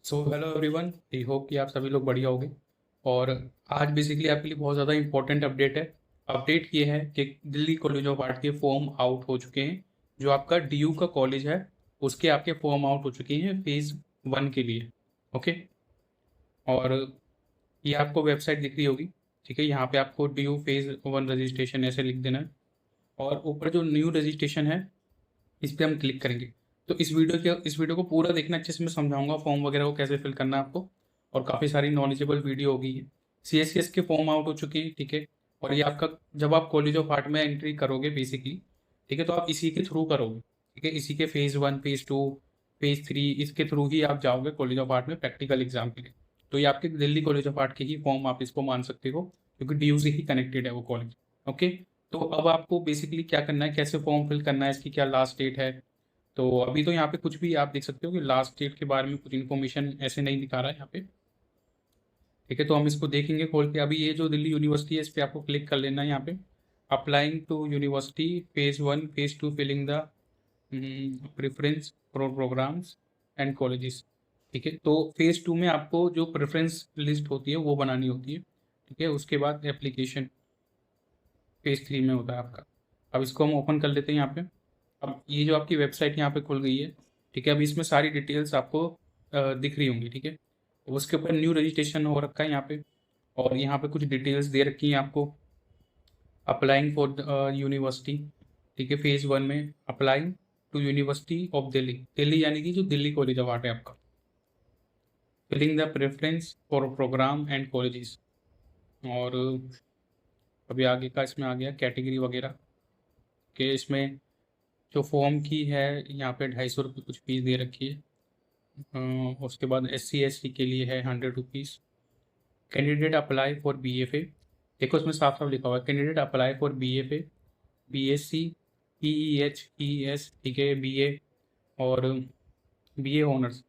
So hello everyone, I hope कि आप सभी लोग बढ़िया होंगे। और आज बेसिकली आपके लिए बहुत ज़्यादा इंपॉर्टेंट अपडेट है। अपडेट ये है कि दिल्ली कॉलेज ऑफ आर्ट के फॉर्म आउट हो चुके हैं। जो आपका डीयू का कॉलेज है उसके आपके फॉर्म आउट हो चुके हैं फेज़ 1 के लिए। ओके। और ये आपको वेबसाइट दिख रही होगी। ठीक है, यहाँ पे आपको डीयू फेज़ 1 रजिस्ट्रेशन ऐसे लिख देना है। और ऊपर जो न्यू रजिस्ट्रेशन है इस पर हम क्लिक करेंगे। तो इस वीडियो को पूरा देखना, अच्छे से मैं समझाऊंगा फॉर्म वगैरह को कैसे फिल करना है आपको। और काफ़ी सारी नॉलेजेबल वीडियो होगी ये। CSCS के फॉर्म आउट हो चुकी है, ठीक है। और ये आपका जब आप कॉलेज ऑफ आर्ट में एंट्री करोगे बेसिकली, ठीक है, तो आप इसी के थ्रू करोगे। ठीक है, इसी के फेज़ 1 फेज़ 2 फेज़ 3 इसके थ्रू ही आप जाओगे कॉलेज ऑफ आर्ट में प्रैक्टिकल एग्जाम के लिए। तो ये आपके दिल्ली कॉलेज ऑफ आर्ट के ही फॉर्म आप इसको मान सकते हो, क्योंकि DU से ही कनेक्टेड है वो कॉलेज। ओके। तो अब आपको बेसिकली क्या करना है, कैसे फॉर्म फिल करना है, इसकी क्या लास्ट डेट है। तो अभी तो यहाँ पे कुछ भी आप देख सकते हो कि लास्ट डेट के बारे में कुछ इन्फॉर्मेशन ऐसे नहीं दिखा रहा है यहाँ पे। ठीक है, तो हम इसको देखेंगे खोल के। अभी ये जो दिल्ली यूनिवर्सिटी है इस पर आपको क्लिक कर लेना है यहाँ पे। Applying to university phase 1 phase 2 filling the preference for programmes and colleges. ठीक है, तो फेज़ 2 में आपको जो प्रेफरेंस लिस्ट होती है वो बनानी होती है। ठीक है, उसके बाद एप्लीकेशन फेज़ 3 में होता है आपका। अब इसको हम ओपन कर लेते हैं यहाँ पे। अब ये जो आपकी वेबसाइट यहाँ पे खुल गई है। ठीक है, अब इसमें सारी डिटेल्स आपको दिख रही होंगी। ठीक है, तो उसके ऊपर न्यू रजिस्ट्रेशन हो रखा है यहाँ पे। और यहाँ पे कुछ डिटेल्स दे रखी हैं आपको। Applying for university. ठीक है, फेज़ 1 में applying to university of Delhi, Delhi यानी कि जो दिल्ली कॉलेज ऑफ आर्ट है आपका। Filling the preference for programme and colleges. और अभी आगे का इसमें आ गया कैटेगरी वगैरह के। इसमें जो फॉर्म की है यहाँ पे 250 रुपये कुछ फीस दे रखी है। उसके बाद SC ST के लिए है 100 rupees. Candidate apply for BFA। देखो इसमें साफ साफ लिखा हुआ है, candidate apply for BFA BSc PEHES, ठीक है, BA और BA ऑनर्स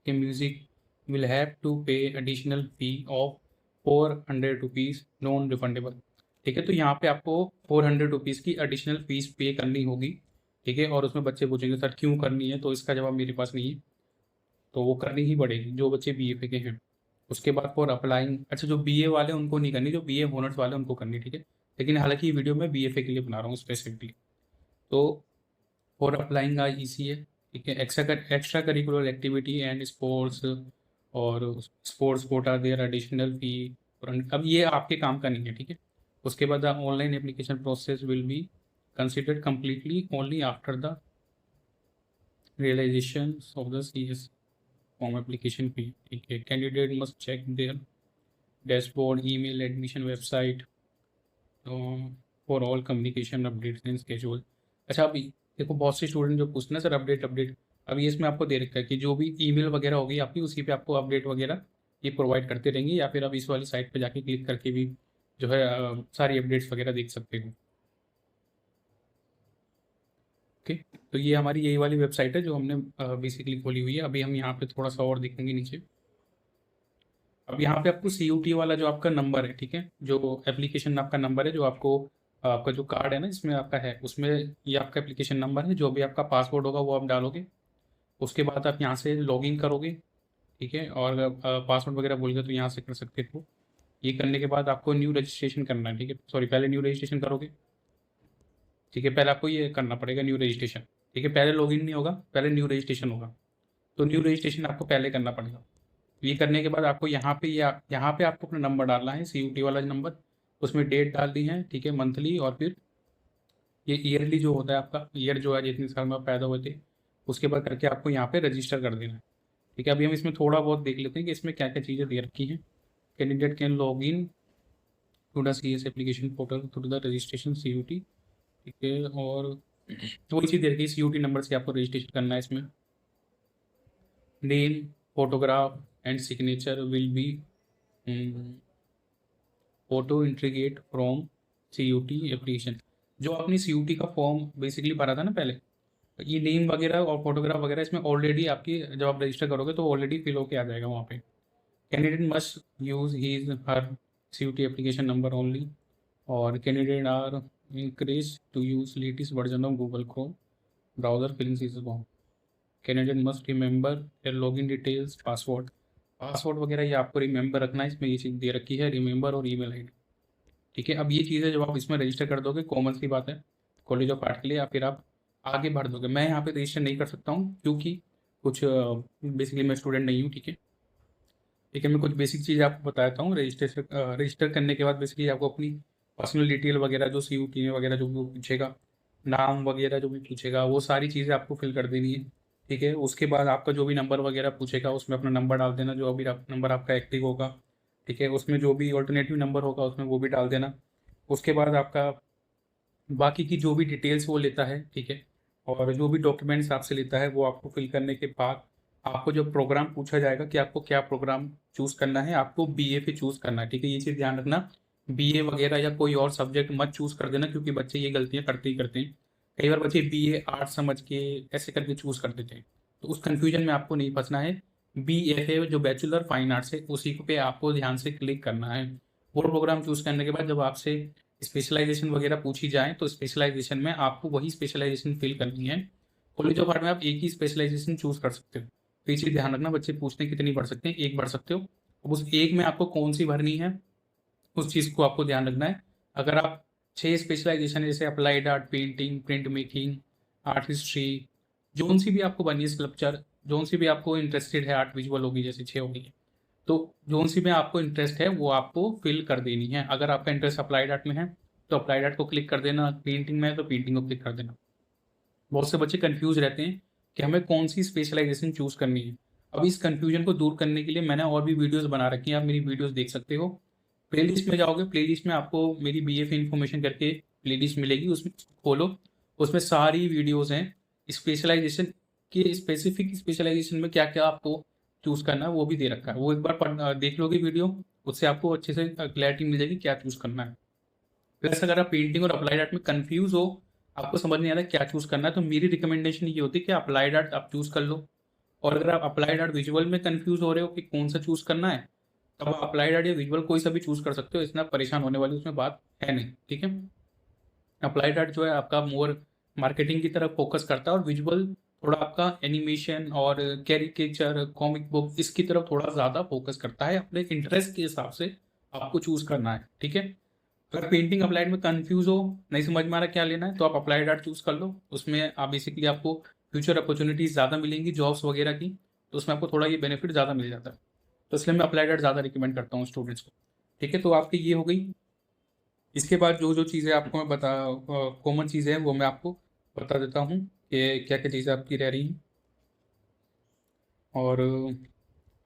के म्यूज़िक विल हैव टू पे additional fee of 400 rupees non refundable. ठीक है, तो यहाँ पे आपको 400 रुपीज़ की एडिशनल फ़ीस पे करनी होगी। ठीक है, और उसमें बच्चे पूछेंगे सर क्यों करनी है, तो इसका जवाब मेरे पास नहीं है। तो वो करनी ही पड़ेगी जो बच्चे BFA के हैं। उसके बाद फॉर अप्लाइंग, अच्छा जो BA वाले उनको नहीं करनी, जो BA ऑनर्स वाले उनको करनी। ठीक है, लेकिन हालांकि ये वीडियो मैं BFA के लिए बना रहा हूँ स्पेसिफिकली। तो फॉर अप्लाइंग IEC है। ठीक है, extra curricular activity and sports और स्पोर्ट्स कोटा देयर एडिशनल फी। अब ये आपके काम का नहीं है। ठीक है, उसके बाद the online application process will be considered completely only after the realisation of the CS form application fee. ठीक है, candidate must check their dashboard email admission website for all communication updates and schedule. अच्छा, अभी देखो बहुत से student जो पूछते हैं सर अपडेट अपडेट, अभी इसमें आपको दे रखा है कि जो भी ईमेल वगैरह होगी आपकी उसी पे आपको अपडेट वगैरह ये प्रोवाइड करते रहेंगे, या फिर आप इस वाली साइट पे जाके क्लिक करके भी जो है सारी अपडेट्स वगैरह देख सकते हो। ओके, तो ये हमारी यही वाली वेबसाइट है जो हमने बेसिकली खोली हुई है। अभी हम यहाँ पे थोड़ा सा और देखेंगे नीचे। अब यहाँ पे आपको CUT वाला जो आपका नंबर है, ठीक है, जो एप्लीकेशन आपका नंबर है, जो आपको आपका जो कार्ड है ना इसमें आपका है, उसमें ये आपका एप्लीकेशन नंबर है। जो भी आपका पासवर्ड होगा वो आप डालोगे। उसके बाद आप यहाँ से लॉगिन करोगे। ठीक है, और अगर पासवर्ड वगैरह भूल गए तो यहाँ से कर सकते हो। ये करने के बाद आपको न्यू रजिस्ट्रेशन करना है। ठीक है, सॉरी, पहले न्यू रजिस्ट्रेशन करोगे। ठीक है, पहले आपको ये करना पड़ेगा न्यू रजिस्ट्रेशन। ठीक है, पहले लॉगिन नहीं होगा, पहले न्यू रजिस्ट्रेशन होगा। तो न्यू रजिस्ट्रेशन आपको पहले करना पड़ेगा। ये करने के बाद आपको यहाँ पे यहाँ पे आपको अपना नंबर डालना है, CUT वाला नंबर। उसमें डेट डालनी है, ठीक है, मंथली, और फिर ये ईयरली जो होता है आपका ईयर जो है जितने साल में आप पैदा हुए थे, उसके बाद करके आपको यहाँ पे रजिस्टर कर देना है। ठीक है, अभी हम इसमें थोड़ा बहुत देख लेते हैं कि इसमें क्या क्या चीज़ें दे रखी हैं। Candidate can log in to the CS application portal through the registration CUT। ठीक है, और वही चीज़ दे रखी है, CUT नंबर से आपको रजिस्ट्रेशन करना है। इसमें name, photograph and signature will be auto integrate from CUT application. जो आपने CUT का फॉर्म बेसिकली भरा था ना पहले, ये नेम वगैरह और फोटोग्राफ वगैरह इसमें ऑलरेडी आपकी जब आप रजिस्टर करोगे तो ऑलरेडी फिल होके आ जाएगा वहाँ पे। Candidate must use his her CUT application number only. और candidate are encourage to use latest version of Google Chrome browser filling season form. Canadian must remember login details, password वगैरह ये आपको remember रखना है। इसमें ये चीज़ दे रखी है, रिमेंबर और ईमेल आईडी। ठीक है, अब ये चीज़ें जब आप इसमें रजिस्टर कर दोगे, कॉमन सी बात है कॉलेज ऑफ आर्ट के लिए, या फिर आप आगे बढ़ दोगे। मैं यहाँ पे रजिस्टर नहीं कर सकता हूँ क्योंकि कुछ बेसिकली मैं स्टूडेंट नहीं हूँ। ठीक है, ठीक है, मैं कुछ बेसिक चीज़ आपको बताता हूँ। रजिस्टर करने के बाद बेसिकली आपको अपनी पर्सनल डिटेल वगैरह जो CUT में वगैरह जो भी वो पूछेगा, नाम वगैरह जो भी पूछेगा, वो सारी चीज़ें आपको फिल कर देनी है। ठीक है, उसके बाद आपका जो भी नंबर वगैरह पूछेगा उसमें अपना नंबर डाल देना, जो अभी नंबर आपका एक्टिव होगा। ठीक है, उसमें जो भी ऑल्टरनेटिव नंबर होगा उसमें वो भी डाल देना। उसके बाद आपका बाकी की जो भी डिटेल्स वो लेता है। ठीक है, और जो भी डॉक्यूमेंट्स आपसे लेता है वो आपको फिल करने के बाद आपको जो प्रोग्राम पूछा जाएगा कि आपको क्या प्रोग्राम चूज़ करना है, आपको BA चूज़ करना है। ठीक है, ये चीज़ ध्यान रखना, BA वगैरह या कोई और सब्जेक्ट मत चूज़ कर देना, क्योंकि बच्चे ये गलतियाँ करते ही करते हैं। कई बार बच्चे BA आर्ट्स समझ के ऐसे करके चूज़ कर देते हैं, तो उस कन्फ्यूजन में आपको नहीं फंसना है। BFA जो बैचलर फाइन आर्ट्स है उसी पे आपको ध्यान से क्लिक करना है। वो प्रोग्राम चूज़ करने के बाद जब आपसे स्पेशलाइजेशन वगैरह पूछी जाए तो स्पेशलाइजेशन में आपको वही स्पेशलाइजेशन फिल करनी है। कॉलेज ऑफ आर्ट में आप एक ही स्पेशलाइजेशन चूज़ कर सकते हो। तो ये चीज़ ध्यान रखना, बच्चे पूछते हैं कितनी भर सकते हैं, एक भर सकते हो। अब उस एक में आपको कौन सी भरनी है उस चीज़ को आपको ध्यान रखना है। अगर आप 6 स्पेशलाइजेशन जैसे applied art, painting, print making, art history, zone C भी आपको बननी है, स्कल्पचर, जोन सी भी आपको इंटरेस्टेड है, आर्ट विजुअल होगी जैसे 6 होगी, तो जोन सी में आपको इंटरेस्ट है वो आपको फिल कर देनी है। अगर आपका इंटरेस्ट अप्लाइड आर्ट में है तो अप्लाइड आर्ट को क्लिक कर देना, पेंटिंग में है तो पेंटिंग को क्लिक कर देना। बहुत से बच्चे कंफ्यूज रहते हैं कि हमें कौन सी स्पेशलाइजेशन चूज़ करनी है। अब इस कंफ्यूजन को दूर करने के लिए मैंने और भी वीडियोस बना रखी हैं, आप मेरी वीडियोस देख सकते हो। प्लेलिस्ट में जाओगे, प्लेलिस्ट में आपको मेरी BFA इन्फॉर्मेशन करके प्लेलिस्ट मिलेगी, उसमें खोलो, उसमें सारी वीडियोस हैं। स्पेशलाइजेशन के स्पेसिफिक स्पेशलाइजेशन में क्या क्या आपको चूज़ करना है वो भी दे रखा है, वो एक बार देख लोगे वीडियो, उससे आपको अच्छे से क्लैरिटी मिल जाएगी क्या चूज़ करना है। प्लस अगर आप पेंटिंग और अप्लाइड आर्ट में कंफ्यूज हो, आपको समझ नहीं आ रहा क्या चूज़ करना है, तो मेरी रिकमेंडेशन ये होती है कि अप्लाइड आर्ट आप चूज़ कर लो। और अगर आप अप्लाइड आर्ट विजुअल में कंफ्यूज हो रहे हो कि कौन सा चूज़ करना है, तब आप अप्लाइड आर्ट या विजुअल कोई सा भी चूज़ कर सकते हो, इतना परेशान होने वाली उसमें बात है नहीं। ठीक है, अप्लाइड आर्ट जो है आपका मोर मार्केटिंग की तरफ फोकस करता है, और विजुअल थोड़ा आपका एनिमेशन और कैरिकेचर, कॉमिक बुक, इसकी तरफ थोड़ा ज़्यादा फोकस करता है। अपने इंटरेस्ट के हिसाब से आपको चूज़ करना है। ठीक है, अगर पेंटिंग अप्लाइड में कंफ्यूज हो, नहीं समझ में आ रहा क्या लेना है, तो आप अप्लाइड आर्ट चूज़ कर लो। उसमें आप बेसिकली आपको फ्यूचर अपॉर्चुनिटीज़ ज़्यादा मिलेंगी जॉब्स वगैरह की, तो उसमें आपको थोड़ा ये बेनिफिट ज़्यादा मिल जाता है। तो इसलिए मैं अप्लाइड आर्ट ज़्यादा रिकमेंड करता हूँ स्टूडेंट्स को। ठीक है, तो आपकी ये हो गई। इसके बाद जो जो चीज़ें आपको मैं बता कॉमन चीज़ें हैं वो मैं आपको बता देता हूँ कि क्या क्या चीज़ें आपकी रह रही हैं। और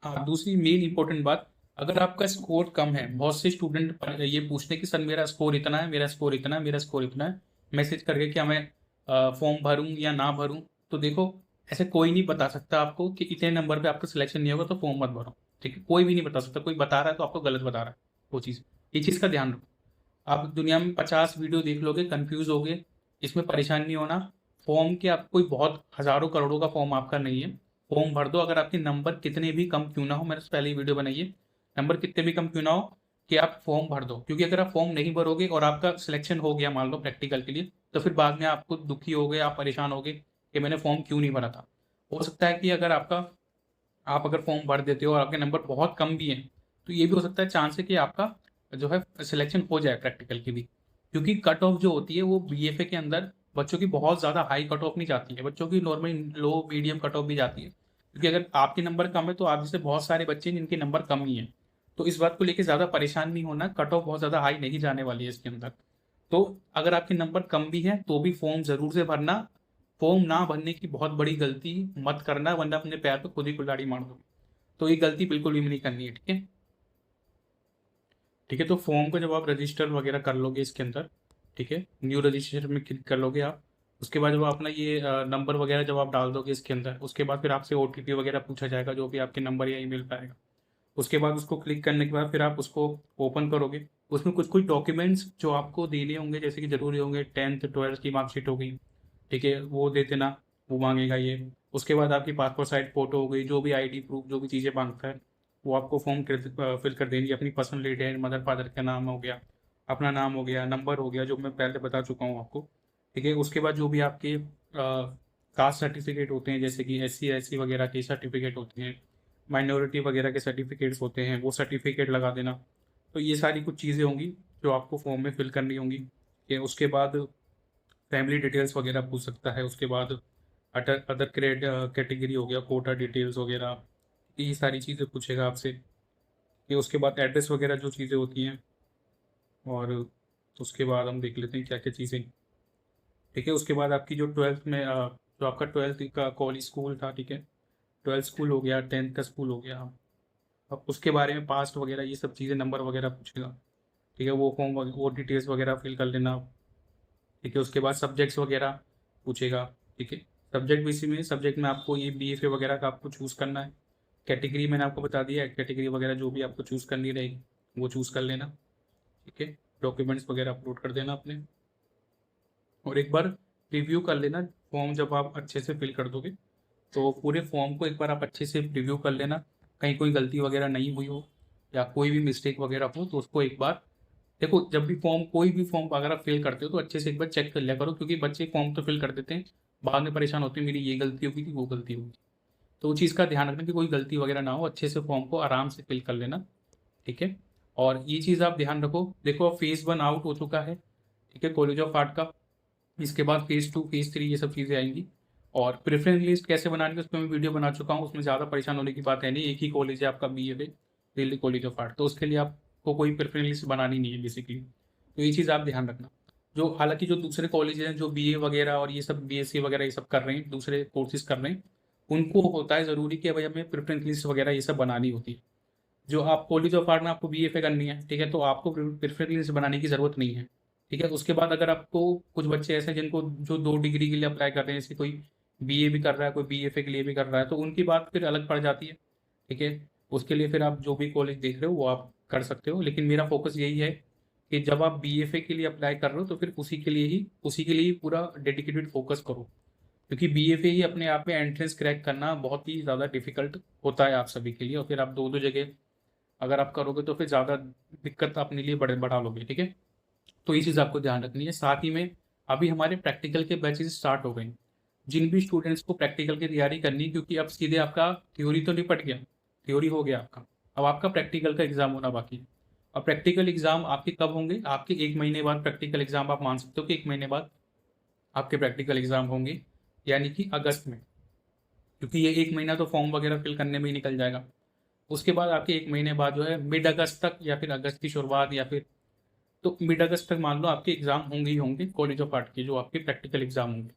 हाँ, दूसरी मेन इंपॉर्टेंट बात, अगर आपका स्कोर कम है, बहुत से स्टूडेंट ये पूछते हैं कि सर मेरा स्कोर इतना है, मेरा स्कोर इतना है, मेरा स्कोर इतना है, मैसेज करके क्या मैं फॉर्म भरूँ या ना भरूँ। तो देखो, ऐसे कोई नहीं बता सकता आपको कि इतने नंबर पे आपका सिलेक्शन नहीं होगा तो फॉर्म मत भरो। ठीक है, कोई भी नहीं बता सकता, कोई बता रहा है तो आपको गलत बता रहा है वो चीज़। ये चीज़ का ध्यान रखो। आप दुनिया में 50 वीडियो देख लोगे, कंफ्यूज होगे, इसमें परेशान नहीं होना। फॉर्म के आप कोई बहुत हज़ारों करोड़ों का फॉर्म आपका नहीं है, फॉर्म भर दो। अगर आपके नंबर कितने भी कम क्यों ना हो, मैंने पहले ही वीडियो बनाई है, नंबर कितने भी कम क्यों ना हो, कि आप फॉर्म भर दो। क्योंकि अगर आप फॉर्म नहीं भरोगे और आपका सिलेक्शन हो गया मान लो प्रैक्टिकल के लिए, तो फिर बाद में आपको दुखी हो गए, आप परेशान हो गए कि मैंने फॉर्म क्यों नहीं भरा था। हो सकता है कि अगर आप अगर फॉर्म भर देते हो और आपके नंबर बहुत कम भी हैं, तो ये भी हो सकता है चांस है कि आपका जो है सिलेक्शन हो जाए प्रैक्टिकल की भी। क्योंकि कट ऑफ जो होती है वो BFA के अंदर बच्चों की बहुत ज़्यादा हाई कट ऑफ नहीं जाती है, बच्चों की normally low medium cut off भी जाती है। क्योंकि अगर आपके नंबर कम है तो आप जैसे बहुत सारे बच्चे हैं जिनके नंबर कम ही हैं, तो इस बात को लेकर ज़्यादा परेशान नहीं होना, कट ऑफ बहुत ज़्यादा हाई नहीं जाने वाली है इसके अंदर। तो अगर आपके नंबर कम भी है तो भी फॉर्म ज़रूर से भरना। फॉर्म ना भरने की बहुत बड़ी गलती मत करना, वरना अपने पैर पे खुद ही कुल्हाड़ी मार दो। तो ये गलती बिल्कुल भी नहीं करनी है। ठीक है, ठीक है, तो फॉर्म को जब आप रजिस्टर वगैरह कर लोगे इसके अंदर, ठीक है, न्यू रजिस्ट्रेशन में क्लिक कर लोगे आप। उसके बाद जब अपना ये नंबर वगैरह जब आप डाल दोगे इसके अंदर, उसके बाद फिर आपसे OTP वगैरह पूछा जाएगा जो भी आपके नंबर या ईमेल पे आएगा। उसके बाद उसको क्लिक करने के बाद फिर आप उसको ओपन करोगे। उसमें कुछ कुछ डॉक्यूमेंट्स जो आपको देने होंगे, जैसे कि ज़रूरी होंगे, 10th 12th की मार्कशीट हो गई, ठीक है, वो दे देना, वो मांगेगा ये। उसके बाद आपकी पासपोर्ट साइज फ़ोटो हो गई, जो भी ID प्रूफ जो भी चीज़ें मांगता है वो आपको फॉर्म फिल कर देनी है। अपनी पर्सनल डिटेल, मदर फादर का नाम हो गया, अपना नाम हो गया, नंबर हो गया जो मैं पहले बता चुका हूँ आपको। ठीक है, उसके बाद जो भी आपके कास्ट सर्टिफिकेट होते हैं, जैसे कि SC वगैरह के सर्टिफिकेट होते हैं, माइनॉरिटी वगैरह के सर्टिफिकेट्स होते हैं, वो सर्टिफिकेट लगा देना। तो ये सारी कुछ चीज़ें होंगी जो आपको फॉर्म में फिल करनी होंगी। उसके बाद फैमिली डिटेल्स वगैरह पूछ सकता है। उसके बाद अदर अदर कैटेगरी हो गया, कोटा डिटेल्स वगैरह, ये सारी चीज़ें पूछेगा आपसे। उसके बाद एड्रेस वगैरह जो चीज़ें होती हैं, और उसके बाद हम देख लेते हैं क्या क्या चीज़ें। ठीक है, उसके बाद आपकी जो 12th में जो आपका 12th का कॉलेज स्कूल था, ठीक है, 12th स्कूल हो गया, 10th का स्कूल हो गया, अब उसके बारे में पास्ट वगैरह ये सब चीज़ें, नंबर वगैरह पूछेगा। ठीक है, वो फॉर्म वो डिटेल्स वगैरह फिल कर लेना। ठीक है, उसके बाद सब्जेक्ट्स वगैरह पूछेगा। ठीक है, सब्जेक्ट भी इसी में, सब्जेक्ट में आपको ये BFA वगैरह का आपको चूज़ करना है। कैटेगरी मैंने आपको बता दिया है, कैटेगरी वगैरह जो भी आपको चूज़ करनी रहेगी वो चूज़ कर लेना। ठीक है, डॉक्यूमेंट्स वगैरह अपलोड कर देना अपने, और एक बार रिव्यू कर लेना फॉर्म। जब आप अच्छे से फिल कर दोगे तो पूरे फॉर्म को एक बार आप अच्छे से रिव्यू कर लेना, कहीं कोई गलती वगैरह नहीं हुई हो या कोई भी मिस्टेक वगैरह हो तो उसको एक बार देखो। जब भी फॉर्म, कोई भी फॉर्म अगर आप फिल करते हो तो अच्छे से एक बार चेक कर लिया करो, क्योंकि बच्चे फॉर्म तो फिल कर देते हैं, बाद में परेशान होते हैं मेरी ये गलती होगी थी, वो गलती होगी। तो वो चीज़ का ध्यान रखना कि कोई गलती वगैरह ना हो, अच्छे से फॉर्म को आराम से फिल कर लेना। ठीक है, और ये चीज़ आप ध्यान रखो। देखो, अब फेज़ 1 आउट हो चुका है, ठीक है, कॉलेज ऑफ आर्ट का। इसके बाद फेज़ 2, फेज़ 3 ये सब चीज़ें आएंगी। और प्रेफरेंस लिस्ट कैसे बनानी है उस पर मैं वीडियो बना चुका हूँ, उसमें ज़्यादा परेशान होने की बात है नहीं। एक ही कॉलेज है आपका BFA, Delhi college of art, तो उसके लिए आपको कोई प्रेफरेंस लिस्ट बनानी नहीं है बेसिकली। तो ये चीज़ आप ध्यान रखना। जो हालांकि जो दूसरे कॉलेज हैं जो BA वगैरह और ये सब BSc वगैरह ये सब कर रहे हैं, दूसरे कोर्सेज कर रहे हैं, उनको होता है ज़रूरी कि भाई हमें प्रेफरेंस लिस्ट वगैरह ये सब बनानी होती है। जो आप कॉलेज ऑफ आर्ट में आपको BFA करनी है, ठीक है, तो आपको प्रेफरेंस लिस्ट बनाने की ज़रूरत नहीं है। ठीक है, उसके बाद अगर आपको, कुछ बच्चे ऐसे हैं जिनको जो 2 डिग्री के लिए अप्लाई कर रहे हैं, जैसे कोई BA भी कर रहा है, कोई BFA के लिए भी कर रहा है, तो उनकी बात फिर अलग पड़ जाती है। ठीक है, उसके लिए फिर आप जो भी कॉलेज देख रहे हो वो आप कर सकते हो, लेकिन मेरा फोकस यही है कि जब आप BFA के लिए अप्लाई कर रहे हो तो फिर उसी के लिए ही पूरा डेडिकेटेड फोकस करो, क्योंकि BFA ही अपने आप में एंट्रेंस क्रैक करना बहुत ही ज़्यादा डिफिकल्ट होता है आप सभी के लिए, और फिर आप दो दो जगह अगर आप करोगे तो फिर ज़्यादा दिक्कत अपने लिए बढ़ा लोगे। ठीक है, तो ये चीज़ आपको ध्यान रखनी है। साथ ही में अभी हमारे प्रैक्टिकल के बैचेस स्टार्ट हो गए हैं। जिन भी स्टूडेंट्स को प्रैक्टिकल की तैयारी करनी है, क्योंकि अब सीधे आपका थ्योरी तो निपट गया, थ्योरी हो गया आपका, अब आपका प्रैक्टिकल का एग्जाम होना बाकी है। और प्रैक्टिकल एग्जाम आपके कब होंगे? आपके 1 महीने बाद प्रैक्टिकल एग्जाम, आप मान सकते हो कि 1 महीने बाद आपके प्रैक्टिकल एग्जाम होंगे, यानी कि अगस्त में, क्योंकि ये 1 महीना तो फॉर्म वगैरह फिल करने में ही निकल जाएगा। उसके बाद आपके 1 महीने बाद जो है मिड अगस्त तक, या फिर अगस्त की शुरुआत, या फिर तो मिड अगस्त तक मान लो आपके एग्जाम होंगे ही होंगे कॉलेज ऑफ आर्ट के, जो आपके प्रैक्टिकल एग्जाम होंगे।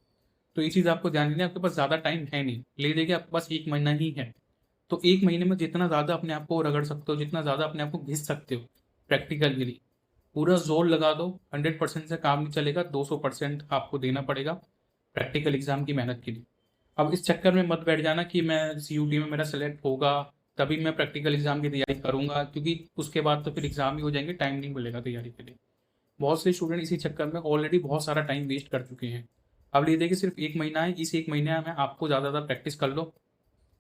तो ये चीज़ आपको ध्यान देना है, आपके पास ज़्यादा टाइम है नहीं, ले देखिए आपके पास 1 महीना ही है। तो 1 महीने में जितना ज़्यादा अपने आप को रगड़ सकते हो, जितना ज़्यादा अपने आप को घिस सकते हो प्रैक्टिकल के लिए, पूरा जोर लगा दो। 100% से काम नहीं चलेगा, 200% आपको देना पड़ेगा प्रैक्टिकल एग्जाम की मेहनत के लिए। अब इस चक्कर में मत बैठ जाना कि मैं CUT में मेरा सेलेक्ट होगा तभी मैं प्रैक्टिकल एग्जाम की तैयारी करूंगा, क्योंकि उसके बाद तो फिर एग्जाम ही हो जाएंगे, टाइम नहीं मिलेगा तैयारी के लिए। बहुत से स्टूडेंट इसी चक्कर में ऑलरेडी बहुत सारा टाइम वेस्ट कर चुके हैं। अब ये देखिए सिर्फ 1 महीना है, इस 1 महीने में आपको ज़्यादा ज़्यादा प्रैक्टिस कर लो।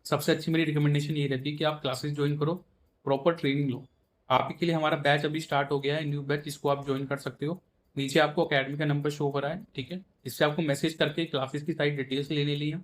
सबसे अच्छी मेरी रिकमेंडेशन ये रहती है कि आप क्लासेस ज्वाइन करो, प्रॉपर ट्रेनिंग लो। आप ही के लिए हमारा बैच अभी स्टार्ट हो गया है, न्यू बैच, इसको आप ज्वाइन कर सकते हो। नीचे आपको अकेडमी का नंबर शो हो रहा है, ठीक है, इससे आपको मैसेज करके क्लासेस की सारी डिटेल्स ले ली है।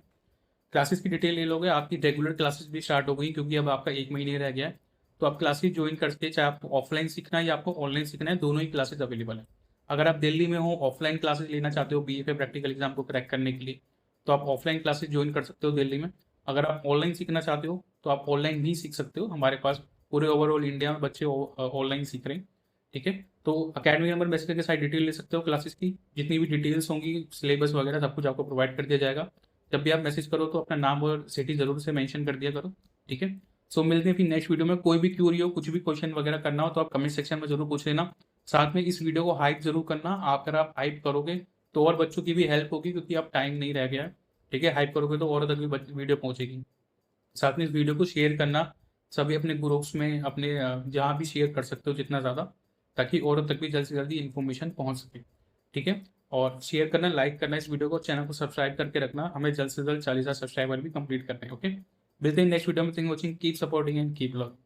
क्लासेस की डिटेल ले लोगे, आपकी रेगुलर क्लासेस भी स्टार्ट हो गई, क्योंकि अब आपका 1 महीने रह गया है। तो आप क्लासेस ज्वाइन करके, चाहे आपको ऑफलाइन सीखना है या आपको ऑनलाइन सीखना है, दोनों ही क्लासेस अवेलेबल है। अगर आप दिल्ली में हो, ऑफलाइन क्लासेस लेना चाहते हो BFA प्रैक्टिकल एग्जाम को क्रैक करने के लिए, तो आप ऑफलाइन क्लासेस ज्वाइन कर सकते हो दिल्ली में। अगर आप ऑनलाइन सीखना चाहते हो तो आप ऑनलाइन भी सीख सकते हो, हमारे पास पूरे ओवरऑल इंडिया में बच्चे ऑनलाइन सीख रहे हैं। ठीक है, तो अकेडमी नंबर मैसेज करके सारी डिटेल ले सकते हो क्लासेस की, जितनी भी डिटेल्स होंगी, सिलेबस वगैरह सब कुछ आपको प्रोवाइड कर दिया जाएगा। जब भी आप मैसेज करो तो अपना नाम और सिटी जरूर से मेंशन कर दिया करो। ठीक है, सो मिलते हैं फिर नेक्स्ट वीडियो में। कोई भी क्यूरी हो, कुछ भी क्वेश्चन वगैरह करना हो तो आप कमेंट सेक्शन में जरूर पूछ लेना। साथ में इस वीडियो को हाइप जरूर करना, अगर आप हाइप करोगे तो और बच्चों की भी हेल्प होगी, क्योंकि अब टाइम नहीं रह गया है। ठीक है, हाइप करोगे तो और तक भी वीडियो पहुंचेगी। साथ में इस वीडियो को शेयर करना सभी अपने ग्रुप्स में, अपने जहाँ भी शेयर कर सकते हो जितना ज़्यादा, ताकि औरों तक भी जल्द से जल्दी इन्फॉर्मेशन पहुँच सके। ठीक है, और शेयर करना, लाइक करना इस वीडियो को, चैनल को सब्सक्राइब करके रखना, हमें जल्द से जल्द 40,000 सब्सक्राइबर भी कंप्लीट करने हैं। ओके, मिलते हैं नेक्स्ट वीडियो में। Thank you watching, keep supporting and keep love.